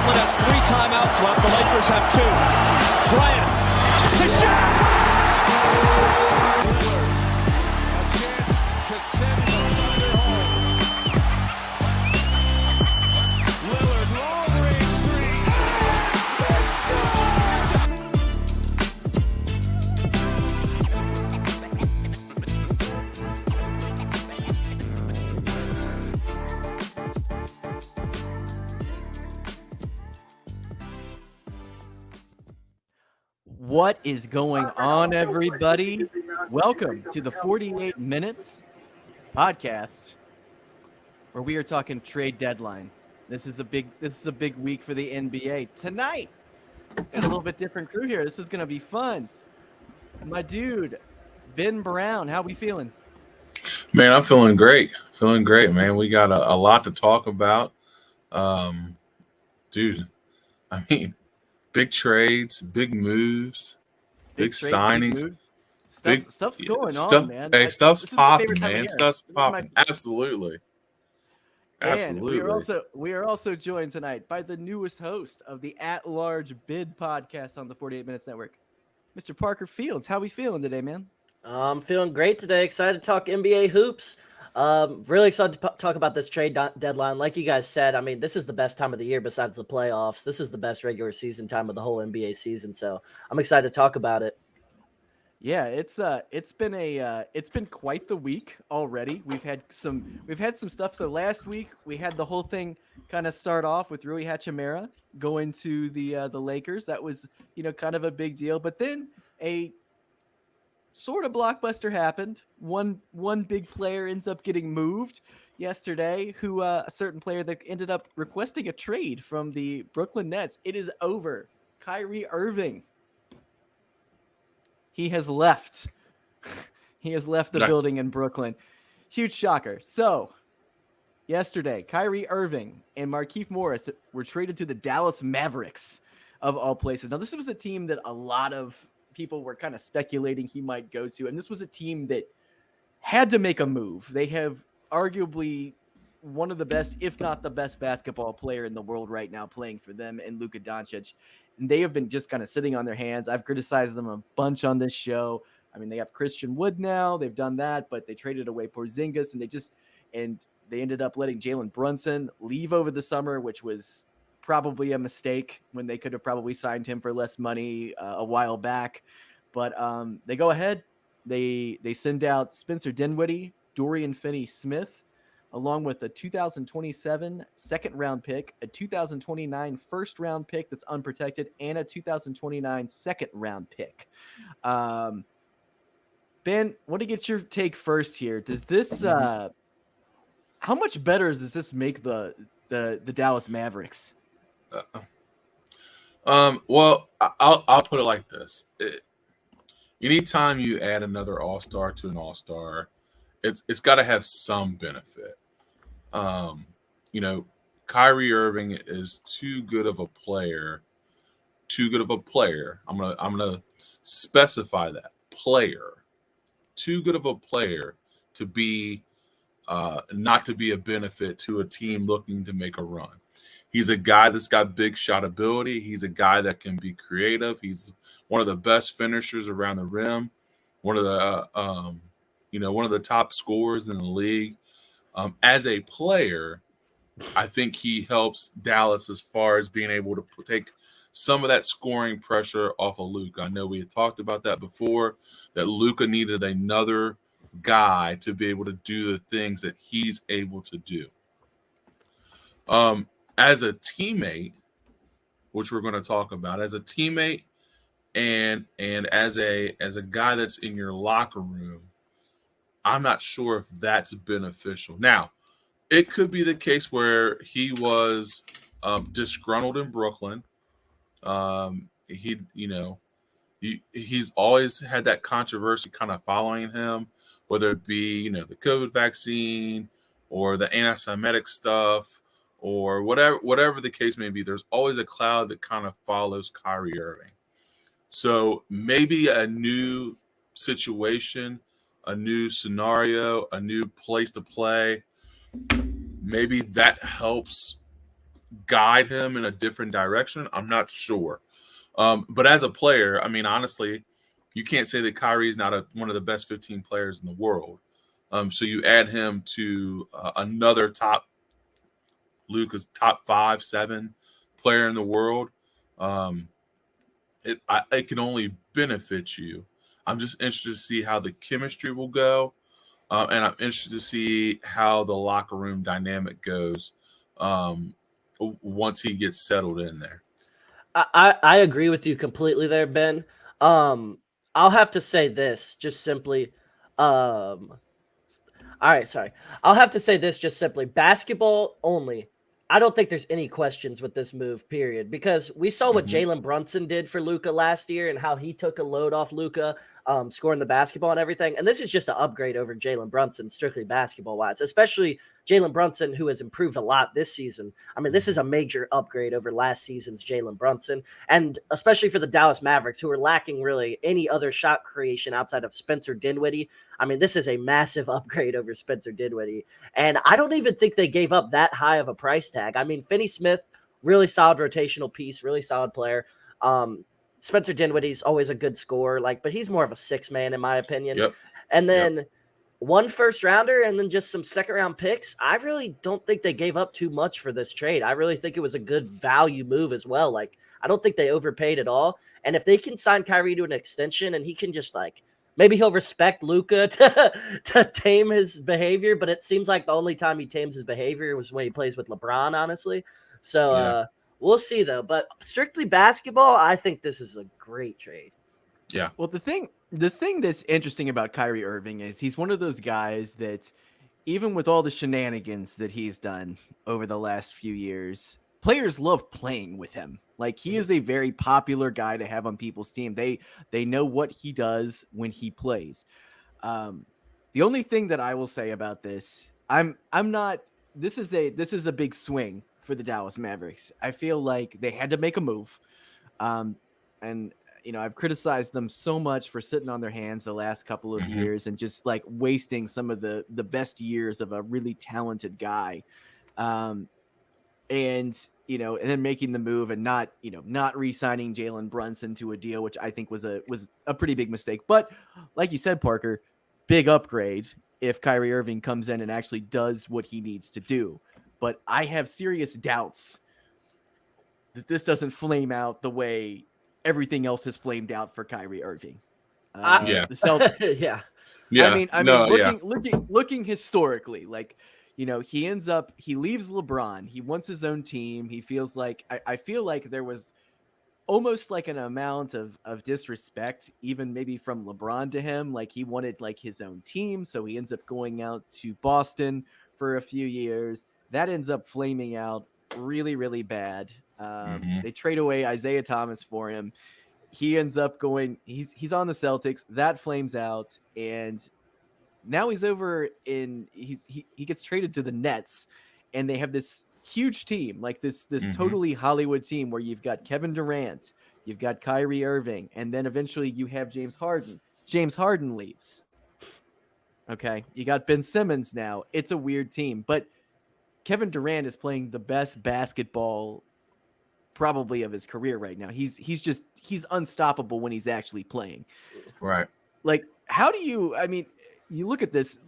Brooklyn has 3 timeouts left. The Lakers have 2. Bryant to shot. A chance to send the Thunder home. Lillard, long range 3. What is going on, everybody? Welcome to the 48 Minutes podcast, where we are talking trade deadline. This is a big week for the NBA. Tonight, got a little bit different crew here. This is going to be fun. My dude, Ben Brown, how we feeling? Man, I'm feeling great. Feeling great, man. We got a lot to talk about. Dude, I mean, big trades, big moves, big trades, signings. Big moves. Stuff's going on, man. Hey, stuff's popping, man. Stuff's popping. Absolutely. Absolutely. And we are also joined tonight by the newest host of the At Large Bid podcast on the 48 Minutes Network, Mr. Parker Fields. How we feeling today, man? I'm feeling great today. Excited to talk NBA hoops. Really excited to talk about this trade deadline. Like you guys said, I mean, this is the best time of the year besides the playoffs. This is the best regular season time of the whole NBA season. So I'm excited to talk about it. Yeah, it's been quite the week already. We've had some stuff. So last week we had the whole thing kind of start off with Rui Hachimura going to the Lakers. That was, kind of a big deal. But then a sort of blockbuster happened. One big player ends up getting moved yesterday, who a certain player that ended up requesting a trade from the Brooklyn Nets. It is over. Kyrie Irving. He has left. He has left the building in Brooklyn. Huge shocker. So, yesterday, Kyrie Irving and Markieff Morris were traded to the Dallas Mavericks, of all places. Now, this was a team that a lot of people were kind of speculating he might go to, and this was a team that had to make a move. They have arguably one of the best, if not the best, basketball player in the world right now playing for them, and Luka Doncic. And they have been just kind of sitting on their hands. I've criticized them a bunch on this show. I mean, they have Christian Wood now. They've done that, but they traded away Porzingis, and they ended up letting Jalen Brunson leave over the summer, which was probably a mistake when they could have probably signed him for less money a while back. But they go ahead. They send out Spencer Dinwiddie, Dorian Finney-Smith, along with a 2027 second-round pick, a 2029 first-round pick that's unprotected, and a 2029 second-round pick. Ben, want to get your take first here. Does this how much better does this make the Dallas Mavericks? Well, I'll put it like this. Anytime you add another all-star to an all-star, it's got to have some benefit. Kyrie Irving is too good of a player. I'm gonna specify that player. Too good of a player to be not to be a benefit to a team looking to make a run. He's a guy that's got big shot ability. He's a guy that can be creative. He's one of the best finishers around the rim. One of the top scorers in the league. As a player, I think he helps Dallas as far as being able to take some of that scoring pressure off of Luka. I know we had talked about that before, that Luka needed another guy to be able to do the things that he's able to do. As a teammate, which we're going to talk about, as a teammate and as a guy that's in your locker room, I'm not sure if that's beneficial. Now, it could be the case where he was disgruntled in Brooklyn. He's always had that controversy kind of following him, whether it be, the COVID vaccine or the anti-Semitic stuff or whatever the case may be. There's always a cloud that kind of follows Kyrie Irving. So maybe a new situation, a new scenario, a new place to play, maybe that helps guide him in a different direction? I'm not sure. But as a player, I mean, honestly, you can't say that Kyrie is not one of the best 15 players in the world. So you add him to another Luka's top 5, 7 player in the world. It can only benefit you. I'm just interested to see how the chemistry will go. And I'm interested to see how the locker room dynamic goes once he gets settled in there. I agree with you completely there, Ben. I'll have to say this just simply. All right, sorry. I'll have to say this just simply. Basketball only. I don't think there's any questions with this move, period. Because we saw what Jalen Brunson did for Luka last year and how he took a load off Luka, scoring the basketball and everything. And this is just an upgrade over Jalen Brunson, strictly basketball-wise, especially Jalen Brunson, who has improved a lot this season. I mean, this is a major upgrade over last season's Jalen Brunson, and especially for the Dallas Mavericks, who are lacking really any other shot creation outside of Spencer Dinwiddie. I mean, this is a massive upgrade over Spencer Dinwiddie. And I don't even think they gave up that high of a price tag. I mean, Finney-Smith, really solid rotational piece, really solid player. Spencer Dinwiddie's always a good scorer, but he's more of a 6-man in my opinion. Yep. And then one first rounder and then just some second round picks. I really don't think they gave up too much for this trade. I really think it was a good value move as well. I don't think they overpaid at all. And if they can sign Kyrie to an extension and he can just maybe he'll respect Luka to tame his behavior, but it seems like the only time he tames his behavior was when he plays with LeBron, honestly. So we'll see, though. But strictly basketball, I think this is a great trade. Yeah. Well, the thing that's interesting about Kyrie Irving is he's one of those guys that even with all the shenanigans that he's done over the last few years, players love playing with him. He is a very popular guy to have on people's team. They know what he does when he plays. The only thing that I will say about this, I'm not. This is a big swing for the Dallas Mavericks. I feel like they had to make a move, and I've criticized them so much for sitting on their hands the last couple of years and just wasting some of the best years of a really talented guy. And then making the move and not re-signing Jalen Brunson to a deal, which I think was a pretty big mistake. But like you said, Parker, big upgrade if Kyrie Irving comes in and actually does what he needs to do. But I have serious doubts that this doesn't flame out the way everything else has flamed out for Kyrie Irving. The Celtics. Yeah. I mean, looking historically, he leaves LeBron. He wants his own team. He feels like, I feel like there was almost an amount of disrespect, even maybe from LeBron to him. He wanted his own team. So he ends up going out to Boston for a few years. That ends up flaming out really, really bad. They trade away Isaiah Thomas for him. He ends up he's on the Celtics. That flames out. And now he's over he gets traded to the Nets, and they have this huge team, this totally Hollywood team where you've got Kevin Durant, you've got Kyrie Irving, and then eventually you have James Harden. James Harden leaves. Okay. You got Ben Simmons now. It's a weird team, but Kevin Durant is playing the best basketball probably of his career right now. He's unstoppable when he's actually playing. Right. How do you look at this,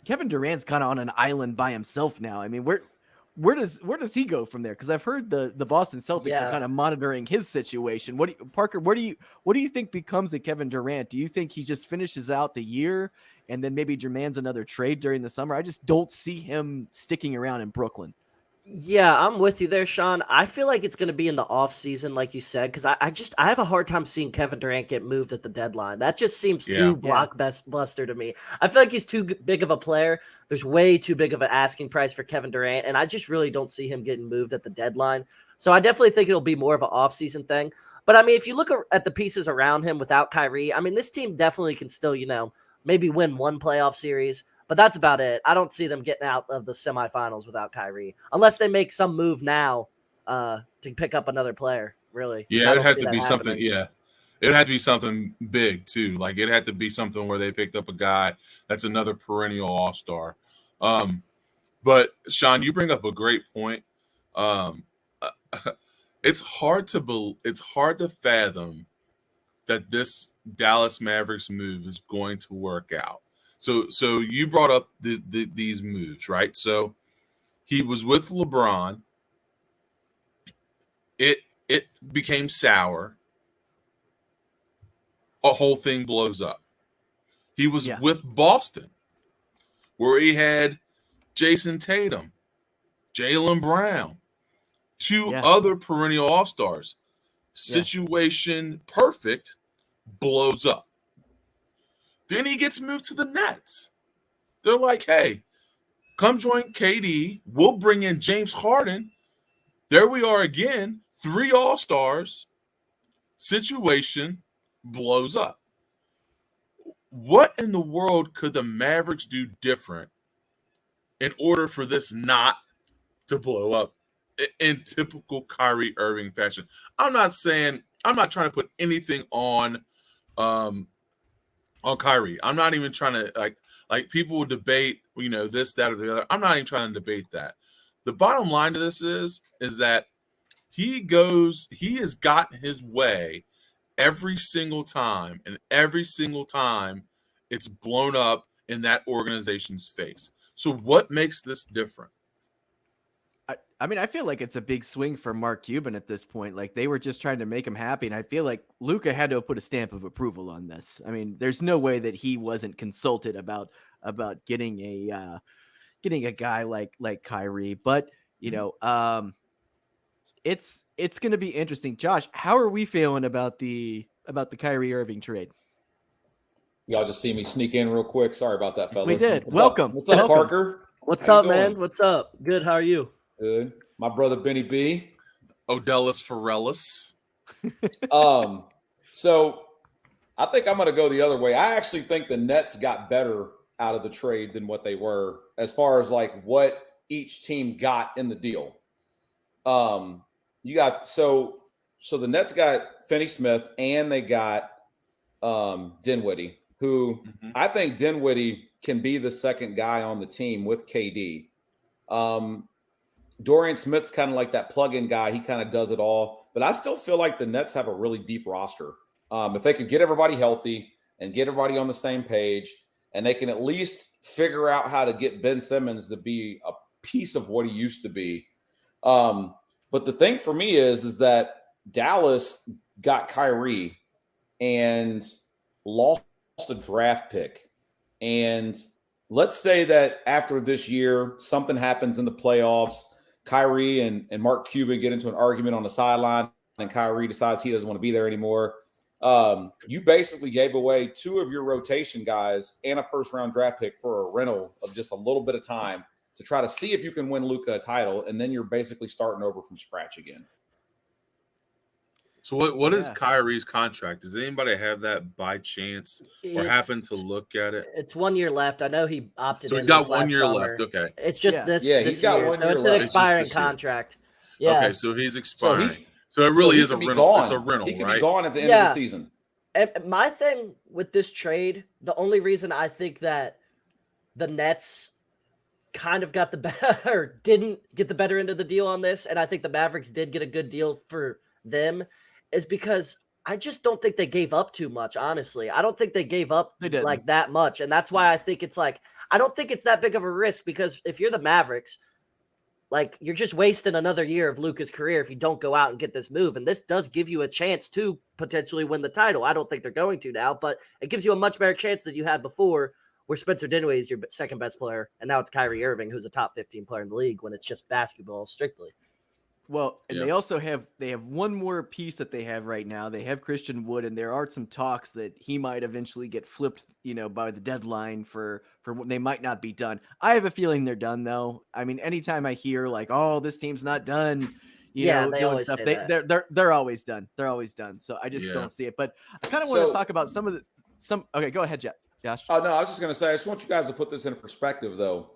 Kevin Durant's kind of on an island by himself now. I mean, where does he go from there? Because I've heard the Boston Celtics are kind of monitoring his situation. Parker, what do you think becomes of Kevin Durant? Do you think he just finishes out the year and then maybe demands another trade during the summer? I just don't see him sticking around in Brooklyn. Yeah, I'm with you there, Sean. I feel like it's going to be in the off season, like you said, because I have a hard time seeing Kevin Durant get moved at the deadline. That just seems too blockbuster to me. I feel like he's too big of a player. There's way too big of an asking price for Kevin Durant, and I just really don't see him getting moved at the deadline. So I definitely think it'll be more of an off season thing. But I mean, if you look at the pieces around him without Kyrie, I mean, this team definitely can still, maybe win one playoff series. But that's about it. I don't see them getting out of the semifinals without Kyrie, unless they make some move now to pick up another player, really. Yeah, it'd have to be something. Yeah, it'd have to be something big, too. It had to be something where they picked up a guy that's another perennial all-star. But, Sean, you bring up a great point. it's hard to fathom that this Dallas Mavericks move is going to work out. So you brought up these moves, right? So he was with LeBron. It became sour. A whole thing blows up. He was with Boston, where he had Jason Tatum, Jaylen Brown, two other perennial all-stars. Situation perfect, blows up. Then he gets moved to the Nets. They're like, hey, come join KD. We'll bring in James Harden. There we are again. 3 all-stars. Situation blows up. What in the world could the Mavericks do different in order for this not to blow up in typical Kyrie Irving fashion? I'm not trying to put anything on Kyrie. I'm not even trying to like people will debate, this, that, or the other. I'm not even trying to debate that. The bottom line to this is that he has gotten his way every single time, and every single time it's blown up in that organization's face. So what makes this different? I mean, I feel like it's a big swing for Mark Cuban at this point. Like, they were just trying to make him happy, and I feel like Luka had to have put a stamp of approval on this. I mean, there's no way that he wasn't consulted about getting a guy like Kyrie. But it's going to be interesting. Josh, how are we feeling about the Kyrie Irving trade? Y'all just see me sneak in real quick. Sorry about that, fellas. We did. Welcome. What's up, Parker? What's up, man? What's up? Good. How are you? Good. My brother Benny B. Odellis Forellis. So I think I'm going to go the other way. I actually think the Nets got better out of the trade than what they were as far as like what each team got in the deal. You got so the Nets got Finney Smith and they got Dinwiddie, who I think Dinwiddie can be the second guy on the team with KD. Dorian Smith's kind of like that plug-in guy. He kind of does it all. But I still feel like the Nets have a really deep roster. If they could get everybody healthy and get everybody on the same page, and they can at least figure out how to get Ben Simmons to be a piece of what he used to be. But the thing for me is that Dallas got Kyrie and lost a draft pick. And let's say that after this year, something happens in the playoffs. Kyrie and Mark Cuban get into an argument on the sideline, and Kyrie decides he doesn't want to be there anymore. You basically gave away 2 of your rotation guys and a first-round draft pick for a rental of just a little bit of time to try to see if you can win Luka a title, and then you're basically starting over from scratch again. So what is Kyrie's contract? Does anybody have that by chance or happen to look at it? It's 1 year left. I know he opted. So he's got 1 year left. Okay. It's just this. Yeah, he's got 1 year left. It's an expiring contract. Yeah. Okay, so he's expiring. So it really is a rental. It's a rental, He could right? be gone at the end of the season. And my thing with this trade, the only reason I think that the Nets kind of got the better, didn't get the better end of the deal on this, and I think the Mavericks did get a good deal for them, is because I just don't think they gave up too much, honestly. I don't think they gave up like that much, and that's why I think it's like, I don't think it's that big of a risk, because if you're the Mavericks, like, you're just wasting another year of Luka's career if you don't go out and get this move. And this does give you a chance to potentially win the title. I don't think they're going to now, but it gives you a much better chance than you had before, where Spencer Dinwiddie is your second best player, and now it's Kyrie Irving, who's a top 15 player in the league when it's just basketball strictly. Well, and they also have one more piece that they have right now. They have Christian Wood, and there are some talks that he might eventually get flipped, by the deadline for when they might not be done. I have a feeling they're done, though. I mean, anytime I hear like, "Oh, this team's not done," they always stuff, say that. they're always done. They're always done. So I just don't see it. But I kind of want to talk about Okay, go ahead, Josh. Oh no, I was just going to say, I just want you guys to put this in perspective, though.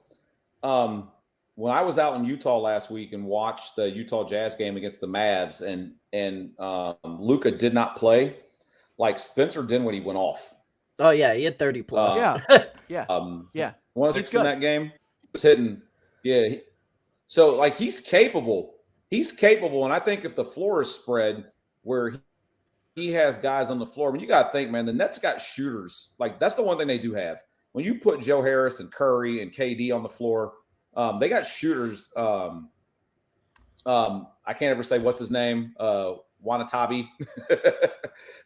When I was out in Utah last week and watched the Utah Jazz game against the Mavs, and Luka did not play, like, Spencer Dinwiddie went off. Oh yeah, he had 30 plus. Yeah. 106 in that game. He was hitting. Yeah. So like, he's capable he's capable. And I think if the floor is spread where he has guys on the floor, I mean, you got to think, man, the Nets got shooters. Like, that's the one thing they do have. When you put Joe Harris and Curry and KD on the floor, they got shooters. I can't ever say what's his name. Wanatabi.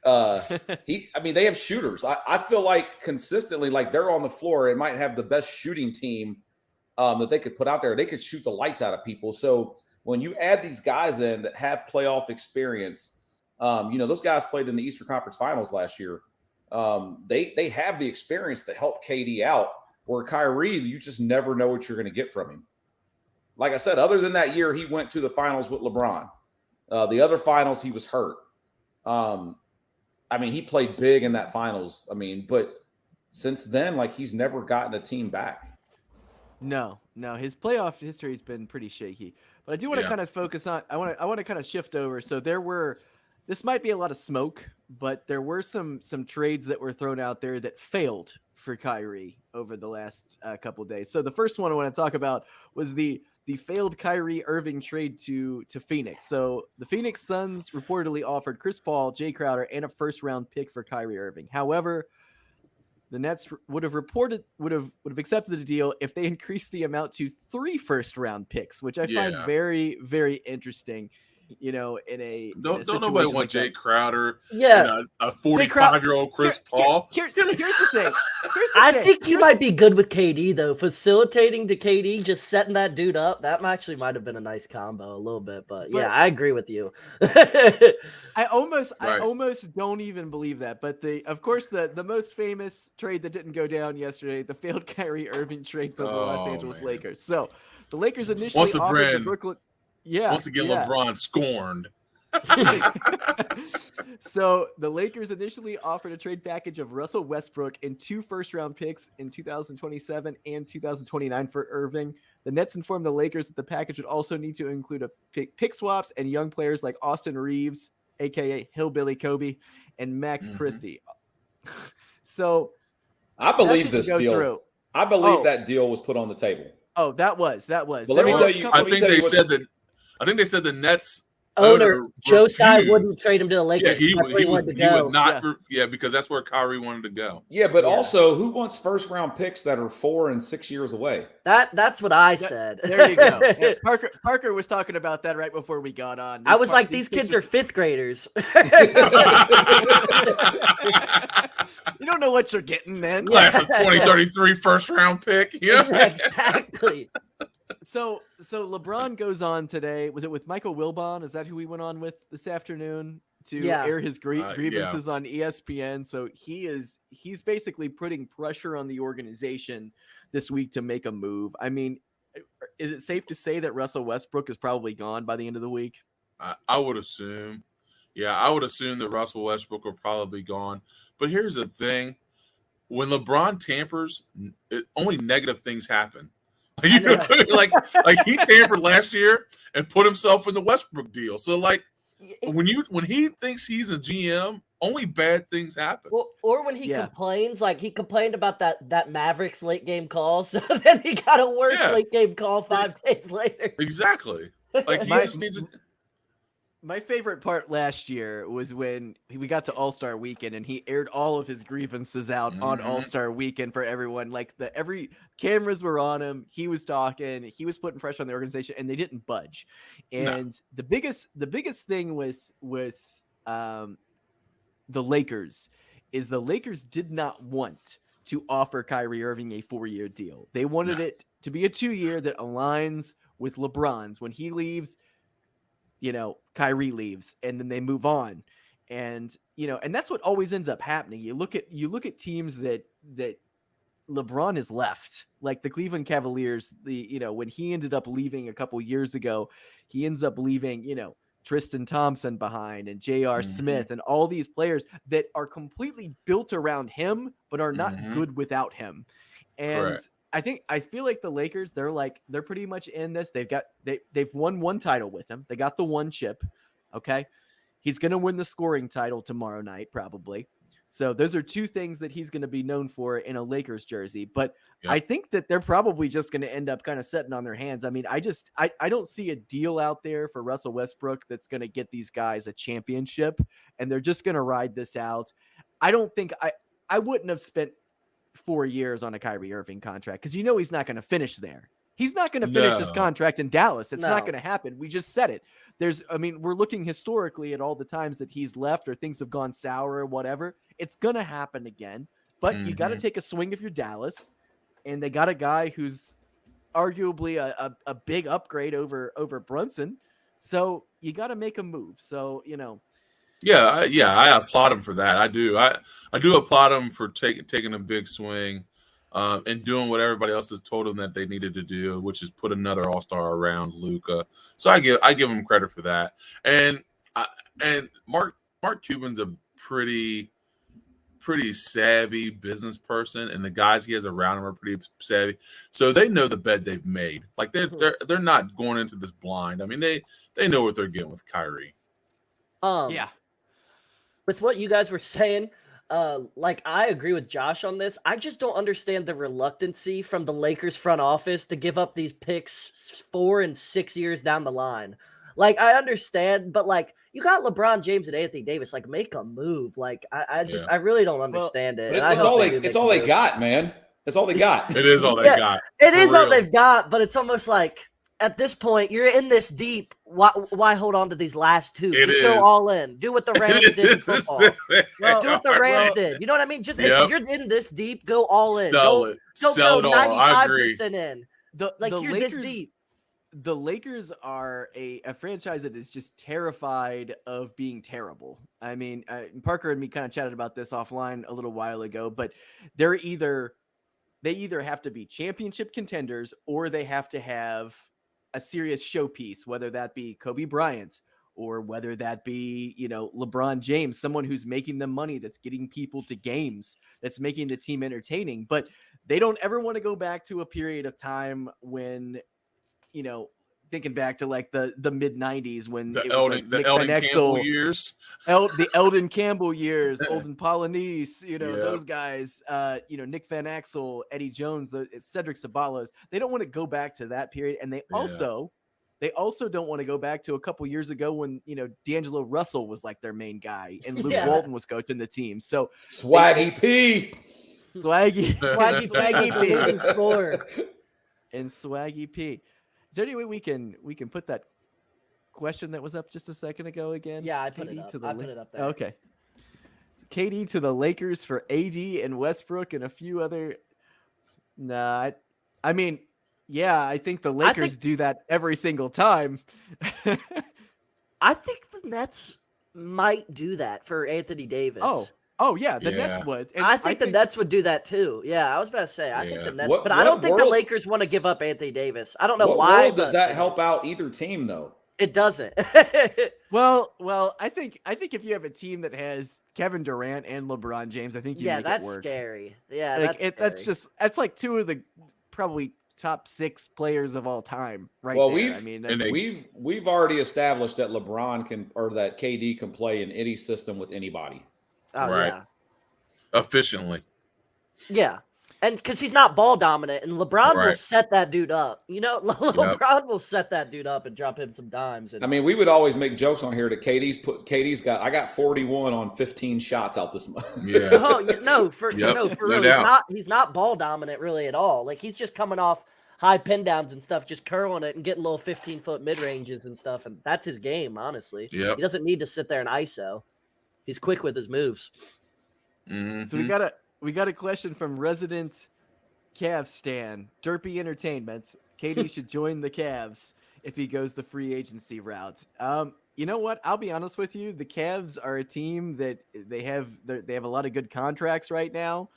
They have shooters. I feel like consistently, like they're on the floor, it might have the best shooting team that they could put out there. They could shoot the lights out of people. So when you add these guys in that have playoff experience, those guys played in the Eastern Conference Finals last year. They have the experience to help KD out. Where Kyrie, you just never know what you're going to get from him. Like I said, other than that year, he went to the finals with LeBron. The other finals, he was hurt. He played big in that finals. But since then, like, he's never gotten a team back. No, his playoff history has been pretty shaky. But I do want to kind of focus on. I want to kind of shift over. So this might be a lot of smoke, but there were some trades that were thrown out there that failed for Kyrie over the last couple of days. So the first one I want to talk about was the failed Kyrie Irving trade to Phoenix. So the Phoenix Suns reportedly offered Chris Paul, Jay Crowder, and a first-round pick for Kyrie Irving. However, the Nets would have accepted the deal if they increased the amount to 3 first-round picks, which I find very, very interesting. Don't nobody want Jay Crowder? Yeah, a 45-year-old Chris Paul. Here's the thing. I think he might be good with KD though. Facilitating to KD, just setting that dude up. That actually might have been a nice combo a little bit. But yeah, I agree with you. I almost don't even believe that. But of course the most famous trade that didn't go down yesterday, the failed Kyrie Irving trade for the Los Angeles Lakers. So the Lakers initially offered the Brooklyn. Yeah. Once again, LeBron scorned. So the Lakers initially offered a trade package of Russell Westbrook and 2 first-round picks in 2027 and 2029 for Irving. The Nets informed the Lakers that the package would also need to include pick swaps and young players like Austin Reeves, a.k.a. Hillbilly Kobe, and Max Christie. So I believe this deal. Through. I believe that deal was put on the table. Oh, that was. But let me tell you. I think they said the Nets owner Joe Tsai wouldn't trade him to the Lakers. Yeah, he would not. Yeah, because that's where Kyrie wanted to go. Yeah, but also, who wants first round picks that are 4 and 6 years away? That's what I said. There you go. Yeah, Parker was talking about that right before we got on. I was like, these kids are 5th graders. You don't know what you're getting, man. Class of 2033 first round pick. Yeah, exactly. So LeBron goes on today. Was it with Michael Wilbon? Is that who he went on with this afternoon to air his grievances on ESPN? So he's basically putting pressure on the organization this week to make a move. I mean, is it safe to say that Russell Westbrook is probably gone by the end of the week? I would assume. Yeah, I would assume that Russell Westbrook will probably be gone. But here's the thing. When LeBron tampers, only negative things happen. Like he tampered last year and put himself in the Westbrook deal. So like when he thinks he's a GM, only bad things happen. Or when he complains, like he complained about that Mavericks late game call, so then he got a worse late game call 5 days later. Exactly. Like he just needs to. My favorite part last year was when we got to All-Star Weekend and he aired all of his grievances out on All-Star Weekend for everyone. Like every cameras were on him. He was talking. He was putting pressure on the organization, and they didn't budge. And the biggest thing with the Lakers is the Lakers did not want to offer Kyrie Irving a 4-year deal. They wanted it to be a 2-year that aligns with LeBron's. When he leaves, Kyrie leaves, and then they move on. And that's what always ends up happening. You look at teams that LeBron has left, like the Cleveland Cavaliers, when he ended up leaving a couple years ago, he ends up leaving, Tristan Thompson behind and J.R. Smith and all these players that are completely built around him, but are not good without him. And I feel like the Lakers, they're pretty much in this. They've won 1 title with him. They got the 1 chip. Okay. He's going to win the scoring title tomorrow night, probably. So those are two things that he's going to be known for in a Lakers jersey. But Yep. I think that they're probably just going to end up kind of sitting on their hands. I mean, I don't see a deal out there for Russell Westbrook that's going to get these guys a championship, and they're just going to ride this out. I don't think I wouldn't have spent 4 years on a Kyrie Irving contract because he's not going to finish there. He's not going to finish his contract in Dallas. It's not going to happen. We just said it. We're looking historically at all the times that he's left or things have gone sour or whatever. It's going to happen again, but you got to take a swing if you're Dallas, and they got a guy who's arguably a big upgrade over Brunson. So you got to make a move. So, I applaud him for that. I do. I do applaud him for taking a big swing. And doing what everybody else has told them that they needed to do, which is put another all-star around Luka. So I give him credit for that. And Mark Cuban's a pretty savvy business person, and the guys he has around him are pretty savvy. So they know the bed they've made. Like they're not going into this blind. I mean, they know what they're getting with Kyrie. Yeah. With what you guys were saying. I agree with Josh on this. I just don't understand the reluctancy from the Lakers front office to give up these picks 4 and 6 years down the line. Like, I understand, but you got LeBron James and Anthony Davis. Make a move. I really don't understand it. It's all they got, man. It's all they got. It is all they got. It is all they've got, but it's almost like at this point you're in this deep. Why hold on to these last two? Just go all in. Do what the Rams did in football. Do what the Rams did. You know what I mean? Just if you're in this deep, go all in. Sell it all. 95% in. You're Lakers, this deep. The Lakers are a franchise that is just terrified of being terrible. I mean, Parker and me kind of chatted about this offline a little while ago, but they either have to be championship contenders or they have to have a serious showpiece, whether that be Kobe Bryant or whether that be, LeBron James, someone who's making them money, that's getting people to games, that's making the team entertaining. But they don't ever want to go back to a period of time when, thinking back to the mid 90s when the Eldon Campbell years, the Eldon Campbell years, Olden Polynice, those guys, Nick Van Exel, Eddie Jones, Cedric Sabalos. They don't want to go back to that period. And they also don't want to go back to a couple years ago when, D'Angelo Russell was their main guy and Luke Walton was coaching the team. So Swaggy P. Swaggy P. Score. And Swaggy P. Is there any way we can put that question that was up just a second ago again? Yeah, I put it up. Put it up there. Okay. So KD to the Lakers for AD and Westbrook and a few other. Nah, I mean, yeah, I think the Lakers do that every single time. I think the Nets might do that for Anthony Davis. Oh yeah, the Nets would. And I think the Nets would do that too. Yeah, I was about to say I think the Nets, but I don't think the Lakers want to give up Anthony Davis. I don't know why. Does that help out either team though? It doesn't. well, I think if you have a team that has Kevin Durant and LeBron James, I think you make it work. That's scary. Yeah, that's like two of the probably top 6 players of all time, right? Well, there. we've already established that LeBron that KD can play in any system with anybody. Oh, right. Yeah. Efficiently. Yeah. And because he's not ball dominant, and LeBron will set that dude up. LeBron will set that dude up and drop him some dimes. I mean, we would always make jokes on here that I got 41 on 15 shots out this month. Yeah. For real. He's not ball dominant really at all. He's just coming off high pin downs and stuff, just curling it and getting little 15-foot mid ranges and stuff, and that's his game. Honestly, he doesn't need to sit there and ISO. He's quick with his moves. Mm-hmm. So we got a question from resident Cavs stan, Derpy Entertainment. KD should join the Cavs if he goes the free agency route. You know what? I'll be honest with you. The Cavs are a team that they have a lot of good contracts right now.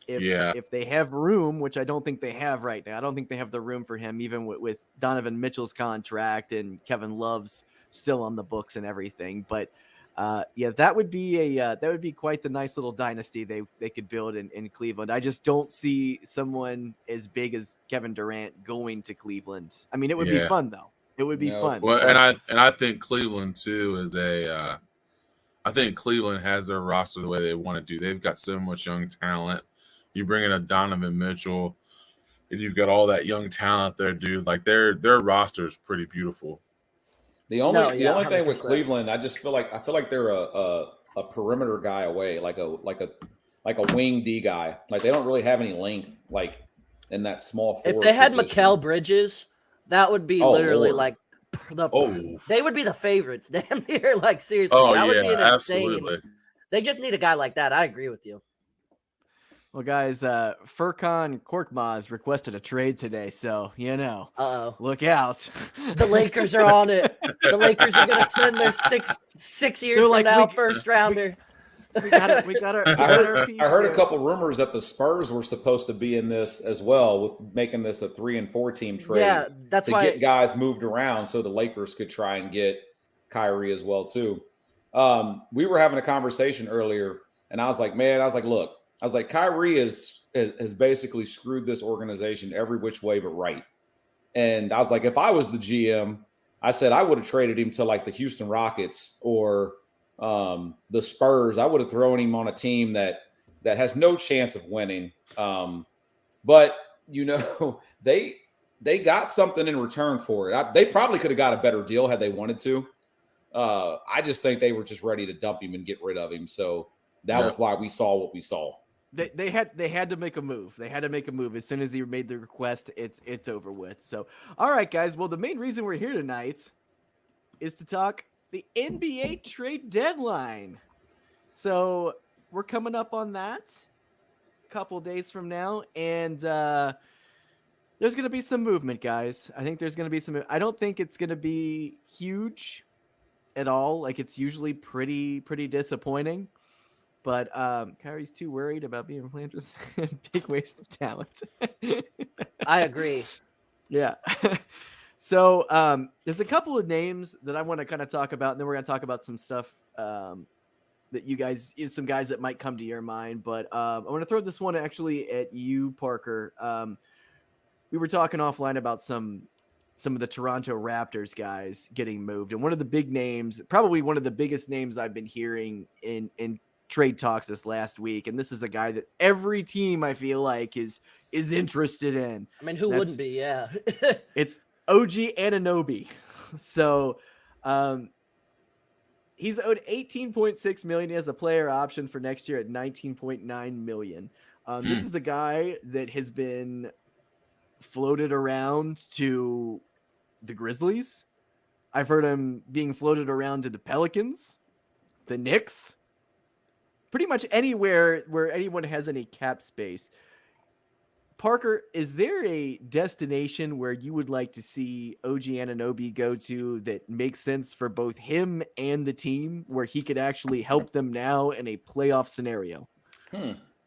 If they have room, which I don't think they have right now, I don't think they have the room for him, even with Donovan Mitchell's contract and Kevin Love's still on the books and everything. But that would be quite the nice little dynasty they could build in Cleveland. I just don't see someone as big as Kevin Durant going to Cleveland. I mean, it would be fun though. It would be fun. Well, and I think Cleveland too is I think Cleveland has their roster the way they want to do. They've got so much young talent. You bring in a Donovan Mitchell, and you've got all that young talent there, dude. Like their roster is pretty beautiful. The only No, yeah, thing with 100%. Cleveland, I feel like they're a perimeter guy away, like a wing D guy. Like they don't really have any length, like in that small forward If they had position. Mikal Bridges, that would be Oh, literally Lord. like Oh, they would be the favorites. Damn near, like seriously, oh that would yeah, be an insane. absolutely. They just need a guy like that. I agree with you. Well, guys, Furkan Korkmaz requested a trade today, so Uh-oh. look out. The Lakers are on it. The Lakers are gonna send their six years They're from like, now we- first rounder. We got our I heard a piece couple rumors that the Spurs were supposed to be in this as well, with making this a 3 and 4 team trade. Yeah, that's to why get guys moved around so the Lakers could try and get Kyrie as well too. We were having a conversation earlier, and I was like, look, Kyrie has basically screwed this organization every which way but right. And I was like, if I was the GM, I said I would have traded him to like the Houston Rockets or the Spurs. I would have thrown him on a team that has no chance of winning. But they got something in return for it. They probably could have got a better deal had they wanted to. I just think they were just ready to dump him and get rid of him. So that was why we saw what we saw. They had to make a move. They had to make a move as soon as he made the request. It's over with. So, all right, guys. Well, the main reason we're here tonight is to talk the NBA trade deadline. So we're coming up on that a couple days from now, and there's going to be some movement, guys. I think there's going to be some. I don't think it's going to be huge at all. Like it's usually pretty disappointing. But Kyrie's too worried about being played with big waste of talent. I agree. Yeah. So there's a couple of names that I want to kind of talk about, and then we're going to talk about some stuff that you guys, some guys that might come to your mind. But I want to throw this one actually at you, Parker. We were talking offline about some of the Toronto Raptors guys getting moved, and one of the big names, probably one of the biggest names I've been hearing in trade talks this last week, and this is a guy that every team I feel like is interested in. I mean, who wouldn't be? Yeah. It's OG Anunoby. So he's owed $18.6 million as a player option for next year at $19.9 million. This is a guy that has been floated around to the Grizzlies. I've heard him being floated around to the Pelicans, the Knicks, pretty much anywhere where anyone has any cap space. Parker, is there a destination where you would like to see OG Anunoby go to that makes sense for both him and the team, where he could actually help them now in a playoff scenario?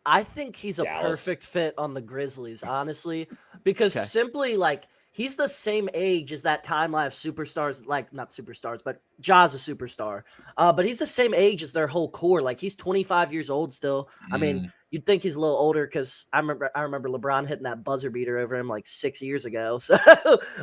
I think he's a Dallas. perfect fit on the Grizzlies, honestly, because simply like he's the same age as that timeline of superstars, like not superstars, but Ja's a superstar. But he's the same age as their whole core. Like he's 25 years old still. I mean, you'd think he's a little older because I remember LeBron hitting that buzzer beater over him like 6 years ago. So,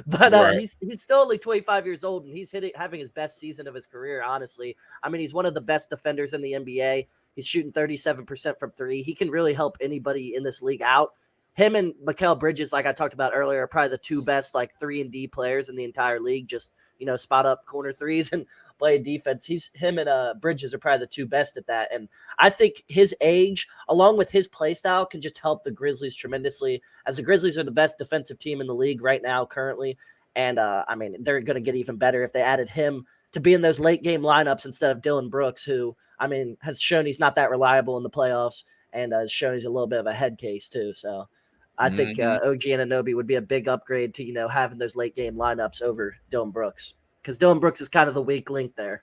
but Right. he's still only 25 years old, and he's having his best season of his career. Honestly, I mean, he's one of the best defenders in the NBA. He's shooting 37% from three. He can really help anybody in this league out. Him and Mikal Bridges, like I talked about earlier, are probably the two best like 3-and-D players in the entire league. Just, spot up corner threes and play defense. Him and Bridges are probably the two best at that. And I think his age, along with his play style, can just help the Grizzlies tremendously, as the Grizzlies are the best defensive team in the league right now currently. And I mean, they're going to get even better if they added him to be in those late game lineups instead of Dylan Brooks, who, I mean, has shown he's not that reliable in the playoffs and has shown he's a little bit of a head case too. So I think OG Anunoby would be a big upgrade to, having those late game lineups over Dylan Brooks, because Dylan Brooks is kind of the weak link there.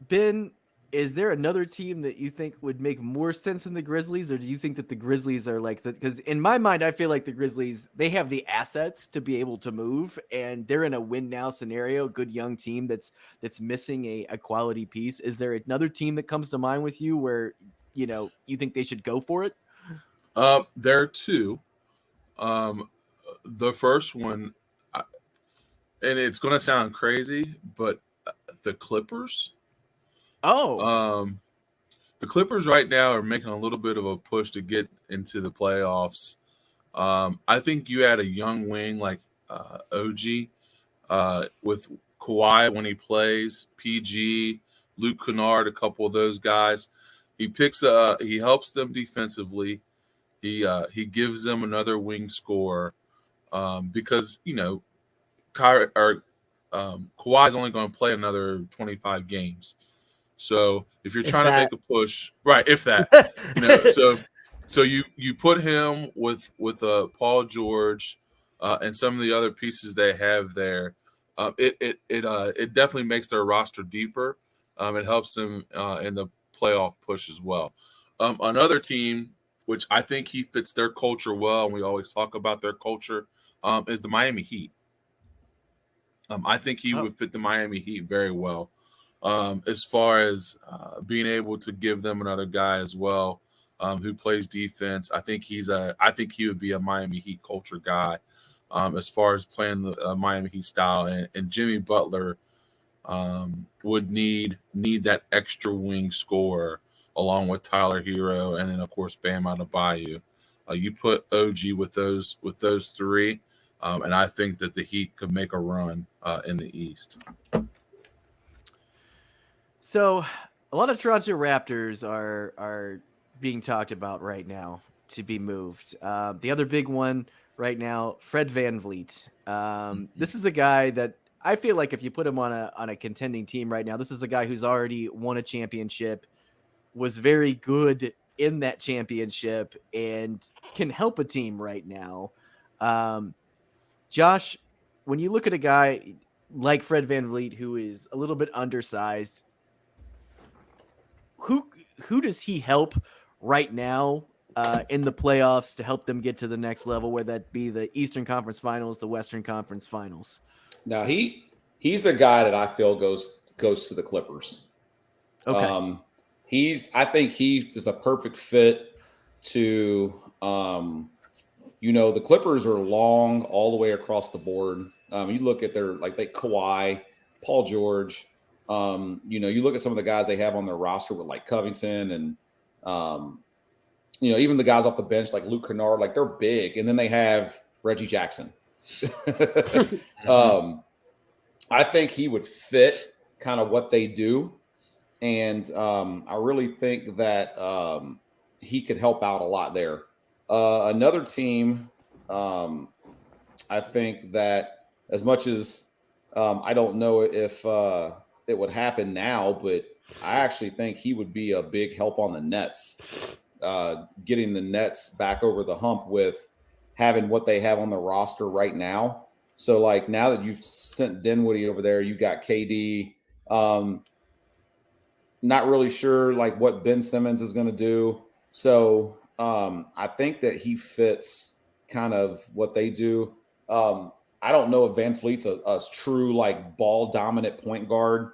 Ben, is there another team that you think would make more sense than the Grizzlies, or do you think that the Grizzlies are like that? Because in my mind, I feel like the Grizzlies, they have the assets to be able to move, and they're in a win now scenario. Good young team that's missing a quality piece. Is there another team that comes to mind with you where you think they should go for it? There are two. The first one, and it's going to sound crazy, but the Clippers, Oh, The Clippers right now are making a little bit of a push to get into the playoffs. I think you add a young wing like OG with Kawhi when he plays, PG, Luke Kennard, a couple of those guys. He helps them defensively. He gives them another wing scorer because Kawhi is only going to play another 25 games. So if you're If trying to that. make a push, right? If that, so you put him with Paul George and some of the other pieces they have there. It definitely makes their roster deeper. It helps them in the playoff push as well. Another team, which I think he fits their culture well, and we always talk about their culture, is the Miami Heat. I think he would fit the Miami Heat very well. As far as being able to give them another guy as well who plays defense, I think he would be a Miami Heat culture guy as far as playing the Miami Heat style. And Jimmy Butler would need that extra wing scorer along with Tyler Hero and then of course Bam Adebayo. You put OG with those three, and I think that the Heat could make a run in the East. so a lot of Toronto Raptors are being talked about right now to be moved. The other big one right now, Fred VanVleet. This is a guy that I feel like if you put him on a contending team right now, this is a guy who's already won a championship, was very good in that championship, and can help a team right now. Josh, when you look at a guy like Fred VanVleet, who is a little bit undersized, who does he help right now in the playoffs to help them get to the next level, whether that be the Eastern Conference Finals, the Western Conference Finals? Now he's a guy that I feel goes to the Clippers. Okay. I think he is a perfect fit to the Clippers are long all the way across the board. You look at their Kawhi, Paul George. You look at some of the guys they have on their roster with like Covington and even the guys off the bench like Luke Kennard, like they're big, and then they have Reggie Jackson. I think he would fit kind of what they do, and I really think that he could help out a lot there. Another team, I think that as much as I don't know if it would happen now, but I actually think he would be a big help on the Nets, getting the Nets back over the hump with having what they have on the roster right now. So, like, now that you've sent Dinwiddie over there, you got KD. Not really sure, like, what Ben Simmons is going to do. So, I think that he fits kind of what they do. I don't know if VanVleet's a true, like, ball-dominant point guard.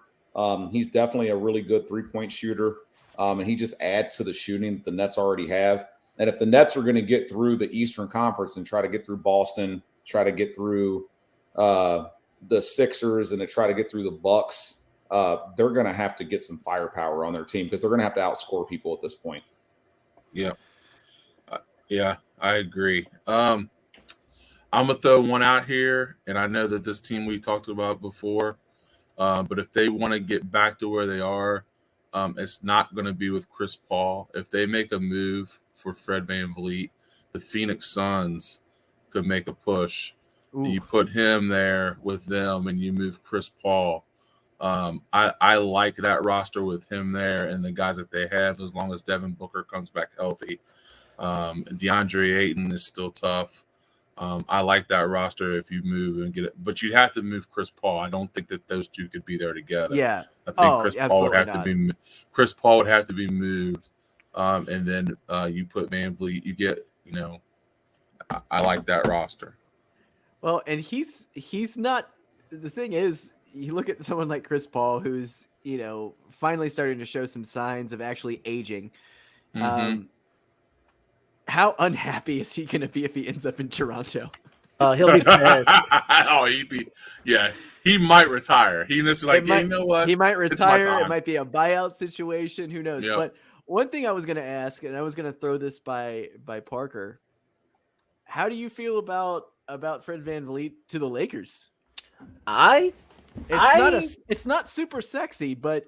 He's definitely a really good three-point shooter, and he just adds to the shooting that the Nets already have. And if the Nets are going to get through the Eastern Conference and try to get through Boston, try to get through the Sixers, and to try to get through the Bucks, they're going to have to get some firepower on their team because they're going to have to outscore people at this point. Yeah. Yeah, I agree. I'm going to throw one out here, and I know that this team we talked about before, but if they want to get back to where they are, it's not going to be with Chris Paul. If they make a move for Fred VanVleet, the Phoenix Suns could make a push. You put him there with them, and you move Chris Paul. I like that roster with him there and the guys that they have, as long as Devin Booker comes back healthy. DeAndre Ayton is still tough. I like that roster if you move and get it, but you have to move Chris Paul. I don't think that those two could be there together. Yeah, I think Chris Paul would have to be moved, and then you put VanVleet. You get, I like that roster. Well, and he's not. The thing is, you look at someone like Chris Paul, who's finally starting to show some signs of actually aging. Mm-hmm. How unhappy is he going to be if he ends up in Toronto? He'll be pissed. Oh, he might retire. He just like, It you know what? He might It's my retire. It time. might be a buyout situation. Who knows? Yep. But one thing I was going to ask, and I was going to throw this by Parker. How do you feel about Fred VanVleet to the Lakers? It's not super sexy, but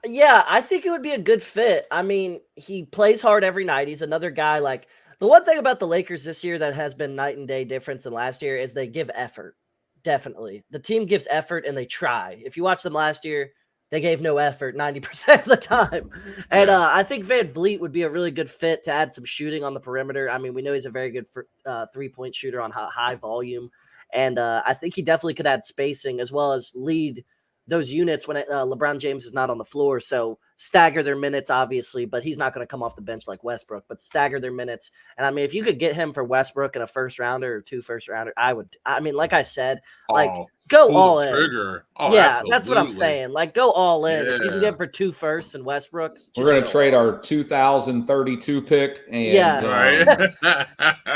yeah, I think it would be a good fit. I mean, he plays hard every night. He's another guy like the one thing about the Lakers this year that has been night and day difference than last year is they give effort. Definitely. The team gives effort and they try. If you watch them last year, they gave no effort 90% of the time. And I think VanVleet would be a really good fit to add some shooting on the perimeter. I mean, we know he's a very good three-point shooter on high volume. And I think he definitely could add spacing as well as lead those units when LeBron James is not on the floor. So stagger their minutes, obviously, but he's not going to come off the bench like Westbrook, but stagger their minutes. And I mean, if you could get him for Westbrook in a first rounder or 2 first rounder, I mean, like I said, go all in. Trigger. Oh, yeah, absolutely. That's what I'm saying. Like, go all in. If you can get him for 2 firsts and Westbrook, we're going to trade our 2032 pick and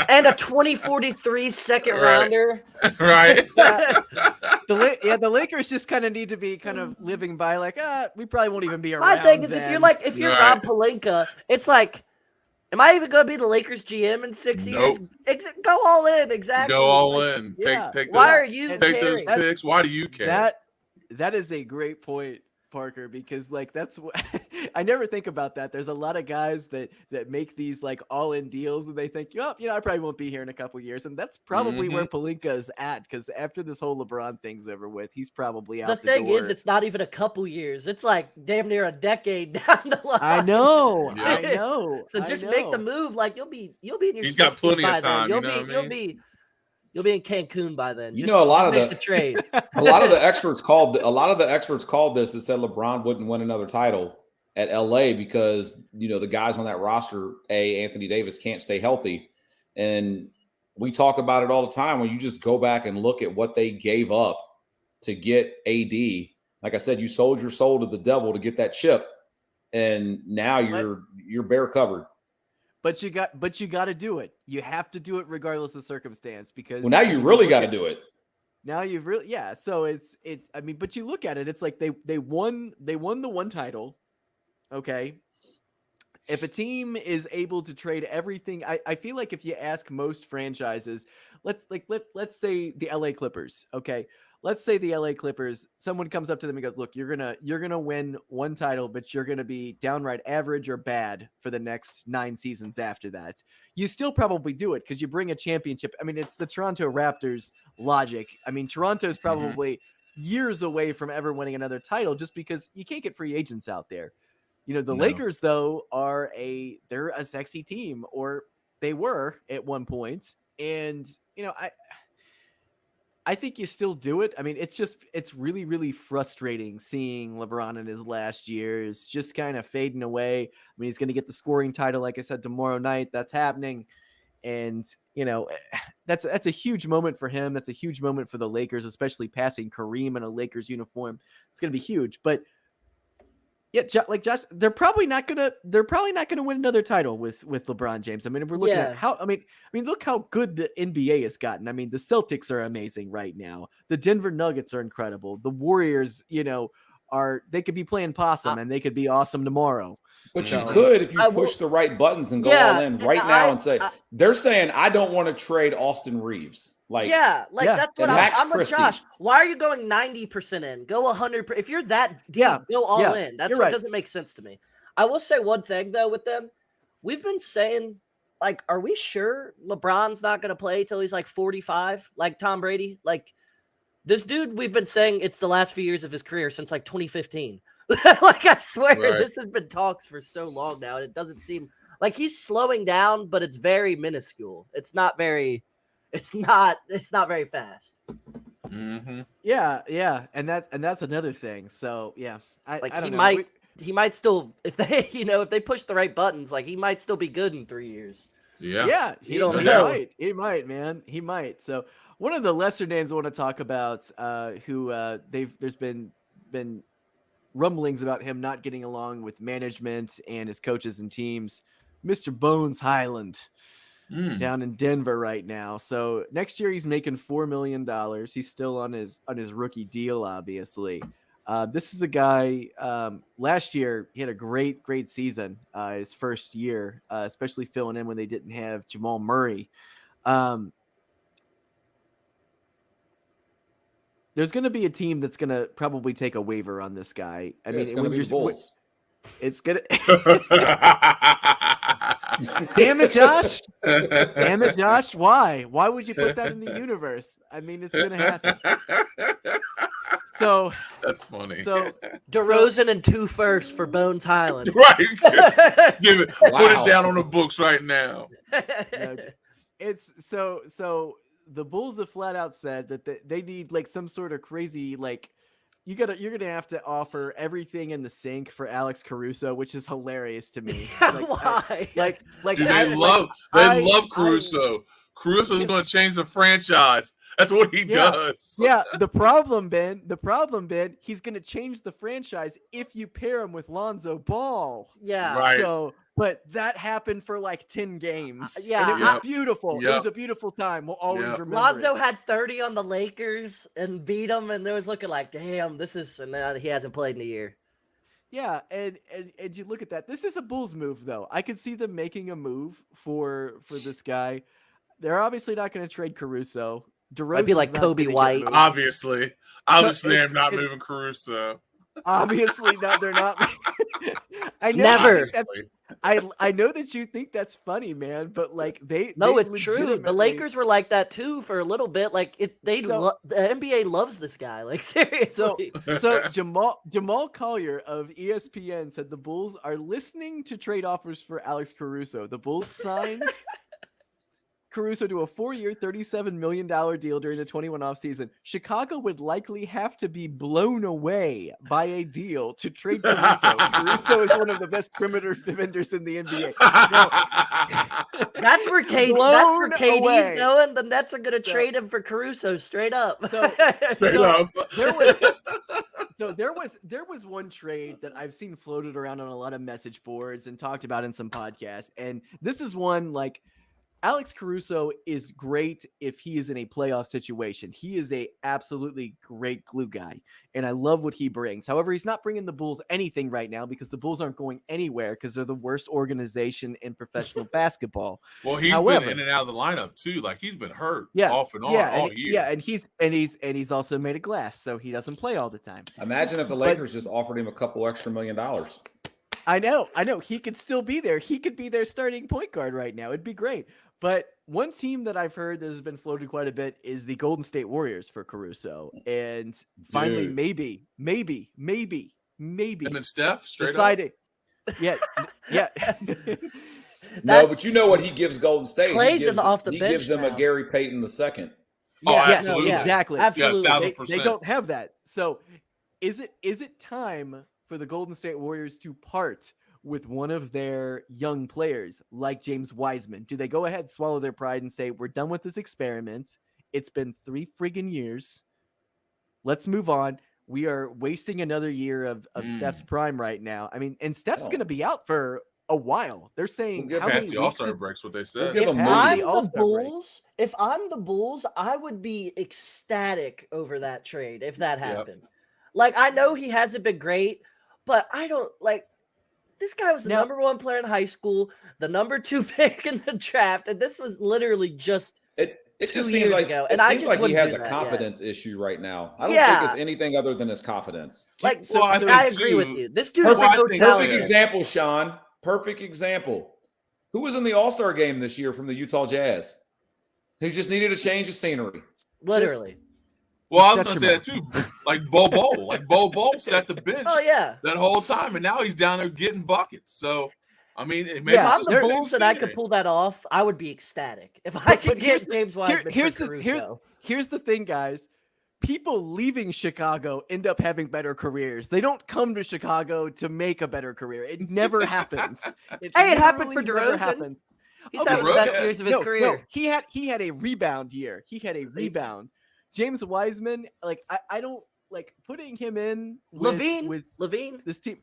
and a 2043 second rounder. Right. The Lakers just kind of need to be kind of living by like, we probably won't even be around. My thing is, then. if you're Rob Pelinka, it's like, am I even going to be the Lakers GM in 6 years? Go all in, exactly. Go all in. Take those picks. Why do you care? That is a great point, Parker, because like that's what I never think about that. There's a lot of guys that make these like all-in deals and they think, I probably won't be here in a couple years, and that's probably where Pelinka is at, because after this whole LeBron thing's over with, he's probably out. The thing is, it's not even a couple years; it's like damn near a decade down the line. I know. So just make the move. Like you'll be in your. He's got plenty of time. You'll be in Cancun by then. A lot of the trade. A lot of the experts called this that said LeBron wouldn't win another title at LA because the guys on that roster, Anthony Davis, can't stay healthy, and we talk about it all the time. When you just go back and look at what they gave up to get AD, like I said, you sold your soul to the devil to get that chip, and now you're bare covered. But you got to do it. You have to do it regardless of circumstance, because now you really got to do it. Now you've really So I mean, but you look at it, it's like they won the one title. Okay. If a team is able to trade everything, I feel like if you ask most franchises, let's say the LA Clippers. Okay. Let's say the LA Clippers, someone comes up to them and goes, look, you're going to win one title, but you're going to be downright average or bad for the next 9 seasons after that. You still probably do it because you bring a championship. I mean, it's the Toronto Raptors logic. I mean, Toronto's probably years away from ever winning another title just because you can't get free agents out there. Lakers, though, they're a sexy team, or they were at one point. And, I think you still do it. I mean, it's really, really frustrating seeing LeBron in his last years just kind of fading away. I mean, he's going to get the scoring title, like I said, tomorrow night. That's happening. And, that's a huge moment for him. That's a huge moment for the Lakers, especially passing Kareem in a Lakers uniform. It's going to be huge. But yeah, like Josh, they're probably not gonna win another title with LeBron James. I mean, we're looking at how. I mean, look how good the NBA has gotten. I mean, the Celtics are amazing right now. The Denver Nuggets are incredible. The Warriors, they could be playing possum and they could be awesome tomorrow. But you could if you push the right buttons and go all in right now and say they're saying I don't want to trade Austin Reeves. That's what I'm with Josh. Why are you going 90% in? Go 100%. If you're that deep, go all in. That's what doesn't make sense to me. I will say one thing though with them. We've been saying, like, are we sure LeBron's not going to play till he's like 45, like Tom Brady? Like this dude, we've been saying it's the last few years of his career since like 2015. Like I swear, this has been talks for so long now, and it doesn't seem like he's slowing down, but it's very minuscule. It's not very fast. Mm-hmm. Yeah, and that's another thing. So yeah, I don't know. He might still, if they push the right buttons, like he might still be good in 3 years. Yeah, he might. He might, man. He might. So one of the lesser names I want to talk about, there's been rumblings about him not getting along with management and his coaches and teams, Mr. Bones Highland. down in Denver right now. So next year he's making $4 million. He's still on his rookie deal, obviously. This is a guy, last year he had a great season, his first year, especially filling in when they didn't have Jamal Murray. There's going to be a team that's going to probably take a waiver on this guy. I mean, it's going to be the Bulls. It's going to. Damn it, Josh. Damn it, Josh. Why? Why would you put that in the universe? I mean, it's going to happen. So that's funny. So DeRozan and 2 firsts for Bones Highland. Right. Give it. Wow. Put it down on the books right now. It's so the Bulls have flat out said that they need like some sort of crazy, like, you're gonna have to offer everything in the sink for Alex Caruso, which is hilarious to me. Like, why? Dude, they love Caruso. Caruso's going to change the franchise. That's what he does. Yeah. The problem, Ben, he's going to change the franchise if you pair him with Lonzo Ball. Yeah. Right. So, but that happened for like 10 games. Yeah. And it was beautiful. Yep. It was a beautiful time. We'll always remember. Lonzo had 30 on the Lakers and beat them, and it was looking like, damn, and now he hasn't played in a year. Yeah, and you look at that. This is a Bulls move, though. I could see them making a move for this guy. They're obviously not going to trade Caruso. Might be like Kobe White. Obviously, they're not moving Caruso. Obviously, not. They're not. I know. Never. I know that you think that's funny, man, but like it's true. The Lakers were like that too for a little bit. Like the NBA loves this guy. Like seriously. So Jamal Collier of ESPN said the Bulls are listening to trade offers for Alex Caruso. The Bulls signed Caruso to a 4-year, $37 million deal during the 21 offseason. Chicago would likely have to be blown away by a deal to trade Caruso. Caruso is one of the best perimeter defenders in the NBA. That's where KD's going. The Nets are going to trade him for Caruso straight up. There was one trade that I've seen floated around on a lot of message boards and talked about in some podcasts. And this is one, like, Alex Caruso is great if he is in a playoff situation. He is a absolutely great glue guy, and I love what he brings. However, he's not bringing the Bulls anything right now because the Bulls aren't going anywhere because they're the worst organization in professional basketball. Well, he's been in and out of the lineup too. Like, he's been hurt off and on all year. Yeah, and he's also made of glass, so he doesn't play all the time. Imagine if the Lakers just offered him a couple extra $1 million. I know. He could still be there. He could be their starting point guard right now. It'd be great. But one team that I've heard that has been floated quite a bit is the Golden State Warriors for Caruso. And finally, maybe. And then Steph, straight decided, up. Yeah. No, but you know what he gives Golden State? He gives them a Gary Payton II. Absolutely. Exactly. Absolutely. Yeah, they don't have that. So is it time for the Golden State Warriors to part with one of their young players like James Wiseman? Do they go ahead, swallow their pride and say, we're done with this experiment? It's been 3 friggin' years. Let's move on. We are wasting another year of Steph's prime right now. I mean, and Steph's going to be out for a while. They're saying past the All-Star break's what they said. If I'm the Bulls, I would be ecstatic over that trade if that happened. Like, I know he hasn't been great, but I don't like. This guy was the number 1 player in high school, the number 2 pick in the draft, and this was literally just it just seems like ago. It seems like he has a confidence issue right now. I don't think it's anything other than his confidence. Like, I agree with you. This dude is perfect example, Sean. Perfect example. Who was in the All-Star game this year from the Utah Jazz? Who just needed a change of scenery? Literally. Well, I was going to say that too. Like Bo sat the bench that whole time, and now he's down there getting buckets. So, I mean, if I'm the Bulls and I could pull that off, I would be ecstatic. If I could get James Wiseman for Caruso. Here's the thing, guys. People leaving Chicago end up having better careers. They don't come to Chicago to make a better career. It never happens. It happened for DeRozan. He's having the best years of his career. No, he had a rebound year. He had a rebound. James Wiseman, like I don't like putting him in with Levine, this team.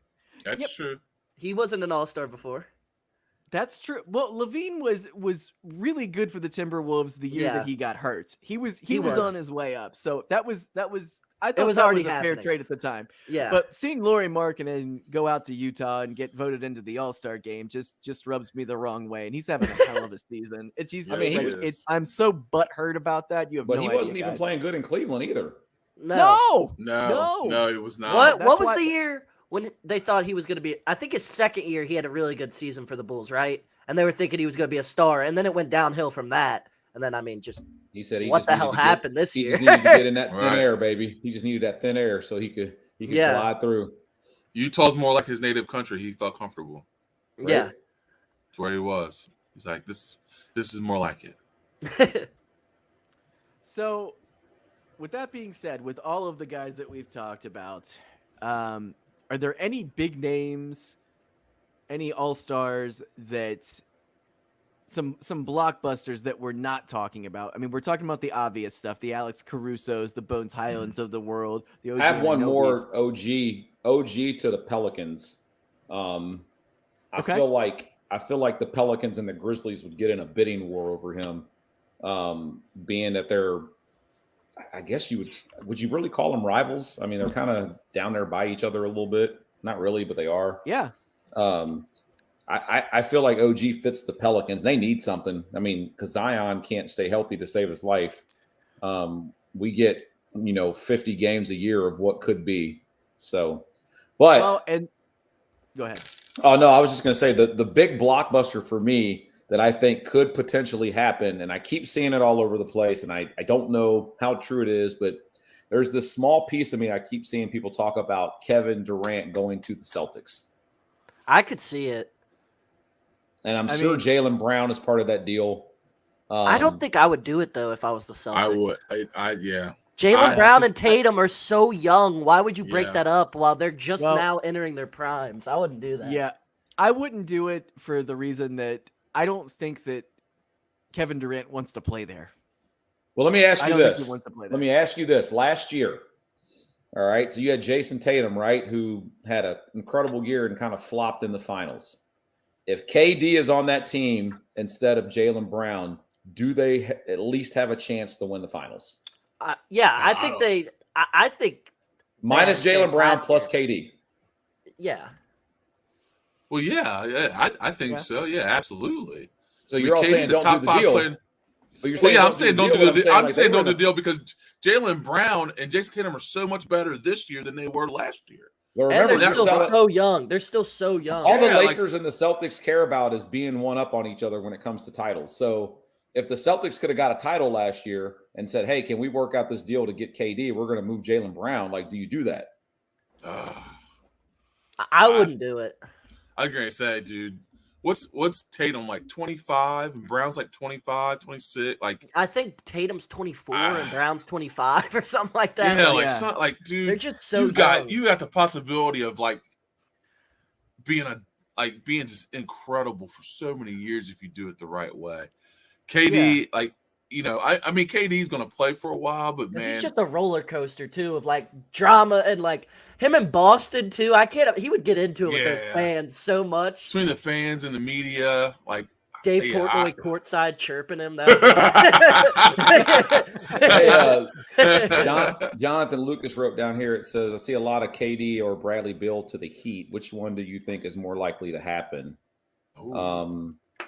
That's true. He wasn't an All-Star before. That's true. Well, Levine was really good for the Timberwolves the year that he got hurt. He was on his way up. So that was I thought was that already was a fair happening. trade at the time. Yeah. But seeing Lauri Markkanen go out to Utah and get voted into the All-Star game just rubs me the wrong way. And he's having a hell of a season. I'm so butthurt about that. You have but no he idea, wasn't even guys. playing good in Cleveland either. No, it was not. What was the year when they thought he was going to be? I think his second year he had a really good season for the Bulls, right? And they were thinking he was going to be a star, and then it went downhill from that. And then he said what the hell happened this year? He just needed to get in that thin air, baby. He just needed that thin air so he could glide through. Utah's more like his native country. He felt comfortable. Right? Yeah, it's where he was. He's like, this is more like it. So, with that being said, with all of the guys that we've talked about, are there any big names, any all-stars that some blockbusters that we're not talking about? I mean, we're talking about the obvious stuff, the Alex Carusos, the Bones Highlands of the world. The OG I have one Ananobies. more OG to the Pelicans. I feel like the Pelicans and the Grizzlies would get in a bidding war over him, being that they're, I guess would you really call them rivals? I mean, they're kind of down there by each other a little bit. Not really, but they are. Yeah. I feel like OG fits the Pelicans. They need something. I mean, because Zion can't stay healthy to save his life. We get 50 games a year of what could be. So, but go ahead. Oh no, I was just going to say the big blockbuster for me that I think could potentially happen, and I keep seeing it all over the place, and I don't know how true it is, but there's this small piece of me I keep seeing people talk about Kevin Durant going to the Celtics. I could see it. And I'm sure Jaylen Brown is part of that deal. I don't think I would do it, though, if I was the Celtics. I would. Yeah. Jaylen Brown and Tatum are so young. Why would you break that up while they're just now entering their primes? I wouldn't do that. Yeah, I wouldn't do it for the reason that I don't think that Kevin Durant wants to play there. Well, let me ask you this. Last year, all right, so you had Jason Tatum, right, who had an incredible year and kind of flopped in the finals. If KD is on that team instead of Jaylen Brown, do they at least have a chance to win the finals? I think minus Jaylen Brown plus KD. Yeah. Well, yeah, I think so. Yeah, absolutely. So you're all saying don't do the deal. I'm saying don't do the deal. I'm saying don't do the deal because Jaylen Brown and Jason Tatum are so much better this year than they were last year. Well, remember, they're still so young. They're still so young. All the Lakers and the Celtics care about is being one up on each other when it comes to titles. So if the Celtics could have got a title last year and said, hey, can we work out this deal to get KD? We're going to move Jaylen Brown. Like, do you do that? I wouldn't do it. I was going to say, dude, what's Tatum like 25 and Brown's like 25, 26? Like, I think Tatum's 24 and Brown's 25 or something like that. Yeah, dude, they're just so you got the possibility of being just incredible for so many years if you do it the right way. KD, I mean, KD's going to play for a while, but man, he's just a roller coaster too of drama and him in Boston too. He would get into it with those fans so much. Between the fans and the media, Dave Portnoy courtside chirping him. Jonathan Lucas wrote down here, it says, I see a lot of KD or Bradley Beal to the Heat. Which one do you think is more likely to happen?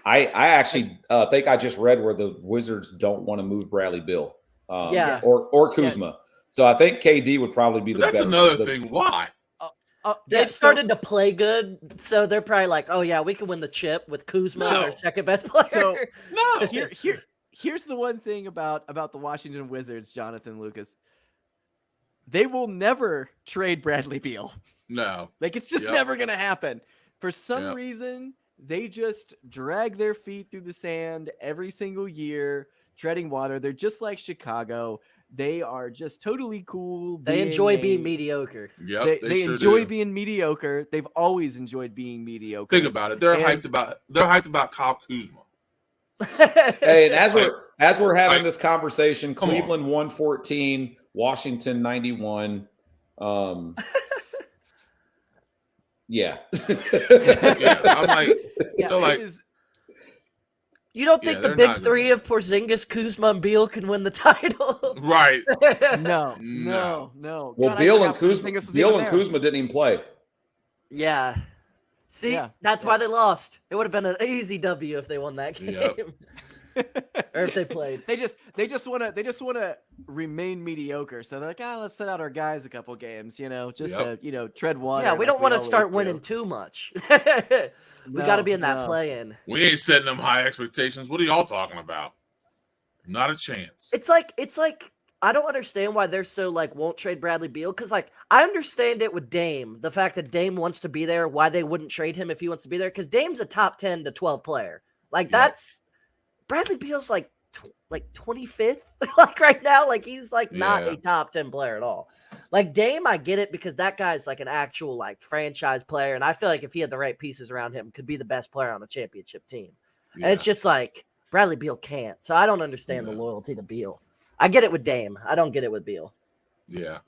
I actually think I just read where the Wizards don't want to move Bradley Beal or Kuzma. Yeah. So I think KD would probably be the best. That's better. Another thing. Why? They've started to play good, so they're probably like, oh, yeah, we can win the chip with Kuzma as our second best player. So, here's the one thing about the Washington Wizards, Jonathan Lucas. They will never trade Bradley Beal. No. It's just never going to happen. For some reason, they just drag their feet through the sand every single year, treading water. They're just like Chicago. They are just totally cool. They enjoy being mediocre. Yep, they sure enjoy do. Being mediocre. They've always enjoyed being mediocre. Think about it. They're hyped about Kyle Kuzma. Hey, and as we're having this conversation, Cleveland 114, Washington 91. Yeah, I'm You don't think the they're big not gonna three do of Porzingis, Kuzma, and Beal can win the title? Right. No. No. Well, Well, Beal and Kuzma didn't even play. Yeah. See, Yeah. that's why they lost. It would have been an easy W if they won that game. Yep. Or if they played. They just wanna remain mediocre. So they're like, let's set out our guys a couple games, just to tread water. Yeah, we like don't want to always start do. winning too much. We got to be in that play-in. We ain't setting them high expectations. What are y'all talking about? Not a chance. It's like I don't understand why they're so won't trade Bradley Beal, because I understand it with Dame, the fact that Dame wants to be there, why they wouldn't trade him if he wants to be there, because Dame's a top 10 to 12 player. That's Bradley Beal's 25th right now, he's not a top 10 player at all. Dame, I get it because that guy's an actual franchise player, and I feel like if he had the right pieces around him, could be the best player on a championship team. And it's just Bradley Beal can't. So I don't understand the loyalty to Beal. I get it with Dame. I don't get it with Beal. Yeah.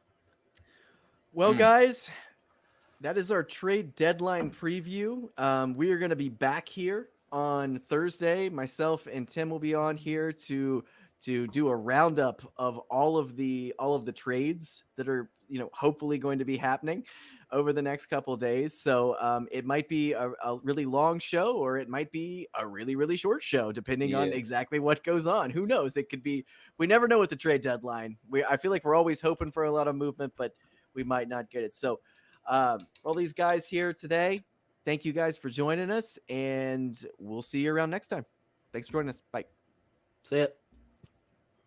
Well, guys, that is our trade deadline preview. We are going to be back here on Thursday. Myself and Tim will be on here to do a roundup of all of the trades that are hopefully going to be happening over the next couple of days. So it might be a really long show, or it might be a really, really short show, depending on exactly what goes on. Who knows? It could be, we never know with the trade deadline. I feel like we're always hoping for a lot of movement, but we might not get it. So all these guys here today, thank you guys for joining us, and we'll see you around next time. Thanks for joining us. Bye. See ya.